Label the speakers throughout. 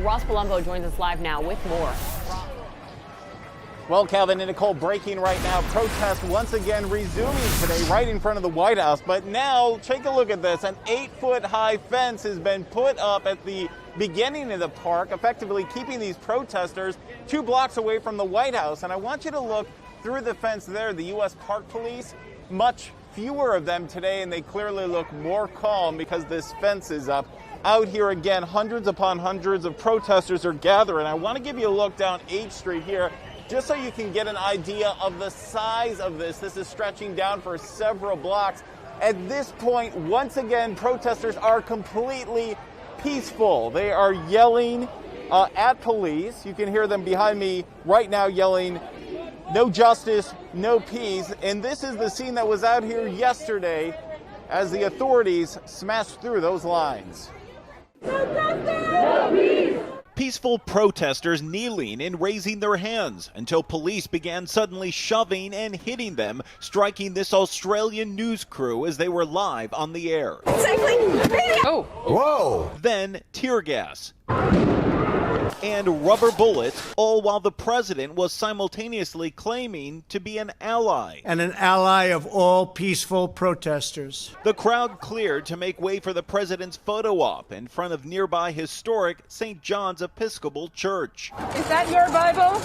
Speaker 1: Ross Palumbo joins us live now with more.
Speaker 2: Well, Calvin and Nicole, breaking right now. Protests once again resuming today right in front of the White House. But now, take a look at this. An 8-foot-high fence has been put up at the beginning of the park, effectively keeping these protesters 2 blocks away from the White House. And I want you to look through the fence there. The U.S. Park Police, much fewer of them today, and they clearly look more calm because this fence is up. Out here again, hundreds upon hundreds of protesters are gathering. I want to give you a look down H Street here, just so you can get an idea of the size of this. This is stretching down for several blocks. At this point, once again, protesters are completely peaceful. They are yelling at police. You can hear them behind me right now yelling, "No justice, no peace." And this is the scene that was out here yesterday as the authorities smashed through those lines.
Speaker 3: No justice, no peace.
Speaker 4: Peaceful protesters kneeling and raising their hands until police began suddenly shoving and hitting them, striking this Australian news crew as they were live on the air.
Speaker 1: Oh,
Speaker 5: Whoa!
Speaker 4: Then tear gas and rubber bullets, all while the president was simultaneously claiming to be an ally.
Speaker 6: And an ally of all peaceful protesters.
Speaker 4: The crowd cleared to make way for the president's photo op in front of nearby historic St. John's Episcopal Church.
Speaker 3: Is that your Bible?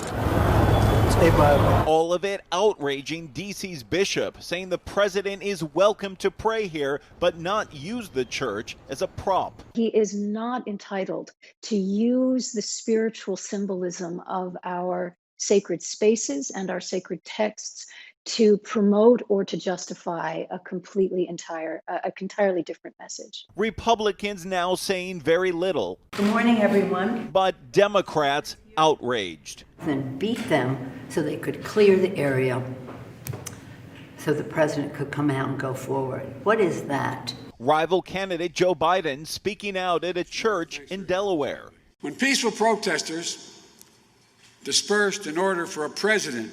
Speaker 6: Stay Bible.
Speaker 4: All of it outraging D.C.'s bishop, saying the president is welcome to pray here, but not use the church as a prop.
Speaker 7: He is not entitled to use the spiritual symbolism of our sacred spaces and our sacred texts to promote or to justify a entirely different message.
Speaker 4: Republicans now saying very little,
Speaker 8: Good morning, everyone.
Speaker 4: but Democrats outraged.
Speaker 8: Then beat them so they could clear the area so the president could come out and go forward. What is that?
Speaker 4: Rival candidate Joe Biden speaking out at a church in Delaware.
Speaker 9: When peaceful protesters dispersed in order for a president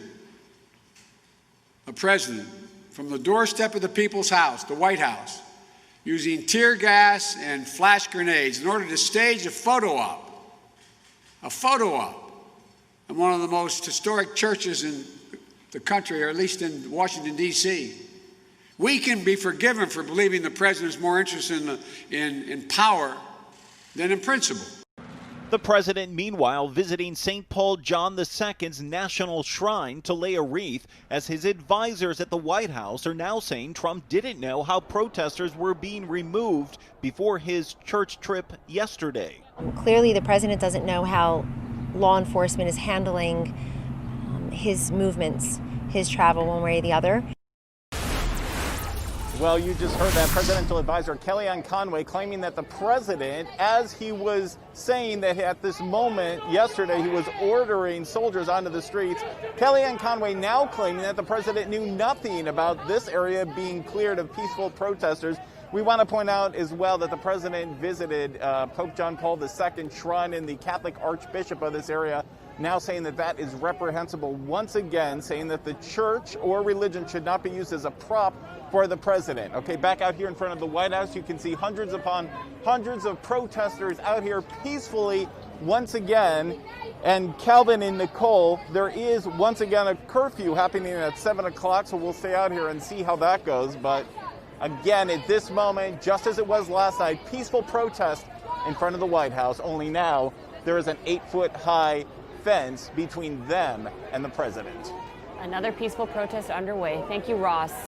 Speaker 9: from the doorstep of the people's house, the White House, using tear gas and flash grenades in order to stage a photo op in one of the most historic churches in the country, or at least in Washington, D.C. We can be forgiven for believing the president is more interested in power than in principle.
Speaker 4: The president, meanwhile, visiting St. Paul John II's National Shrine to lay a wreath, as his advisors at the White House are now saying Trump didn't know how protesters were being removed before his church trip yesterday.
Speaker 10: Clearly, the president doesn't know how law enforcement is handling his movements, his travel one way or the other.
Speaker 2: Well, you just heard that presidential advisor Kellyanne Conway claiming that the president, as he was saying that at this moment yesterday he was ordering soldiers onto the streets, Kellyanne Conway now claiming that the president knew nothing about this area being cleared of peaceful protesters. We want to point out as well that the president visited Pope John Paul II shrine in the Catholic Archbishop of this area, now saying that that is reprehensible once again, saying that the church or religion should not be used as a prop for the president. Okay, back out here in front of the White House, you can see hundreds upon hundreds of protesters out here peacefully once again. And Calvin and Nicole, there is once again a curfew happening at 7 o'clock, so we'll stay out here and see how that goes. But again, at this moment, just as it was last night, peaceful protest in front of the White House, only now there is an 8-foot-high fence between them and the president.
Speaker 1: another peaceful protest underway. Thank you, Ross.